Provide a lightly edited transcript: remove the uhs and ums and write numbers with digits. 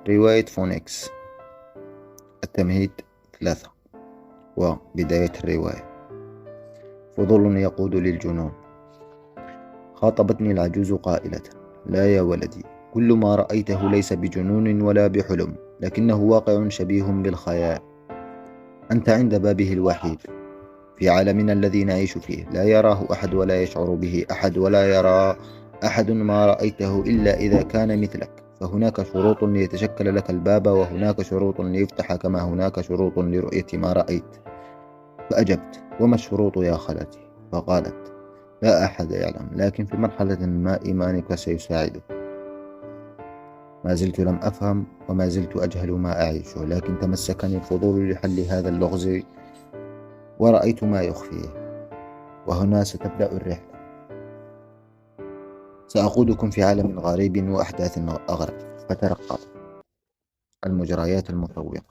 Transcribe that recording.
رواية فونيكس. التمهيد 3. وبداية الرواية. فضول يقود للجنون. خاطبتني العجوز قائلة: لا يا ولدي، كل ما رأيته ليس بجنون ولا بحلم، لكنه واقع شبيه بالخيال. أنت عند بابه الوحيد. في عالمنا الذي نعيش فيه لا يراه أحد ولا يشعر به أحد ولا يرى أحد ما رأيته إلا إذا كان مثلك، فهناك شروط ليتشكل لك الباب، وهناك شروط ليفتح، كما هناك شروط لرؤية ما رأيت. فأجبت: وما الشروط يا خالتي؟ فقالت: لا أحد يعلم، لكن في مرحلة ما إيمانك سيساعدك. ما زلت لم أفهم، وما زلت أجهل ما أعيشه، لكن تمسكني الفضول لحل هذا اللغز، ورأيت ما يخفيه. وهنا ستبدأ الرحلة. سأقودكم في عالم غريب وأحداث أغرب، فترقبوا. المجريات المفوقة.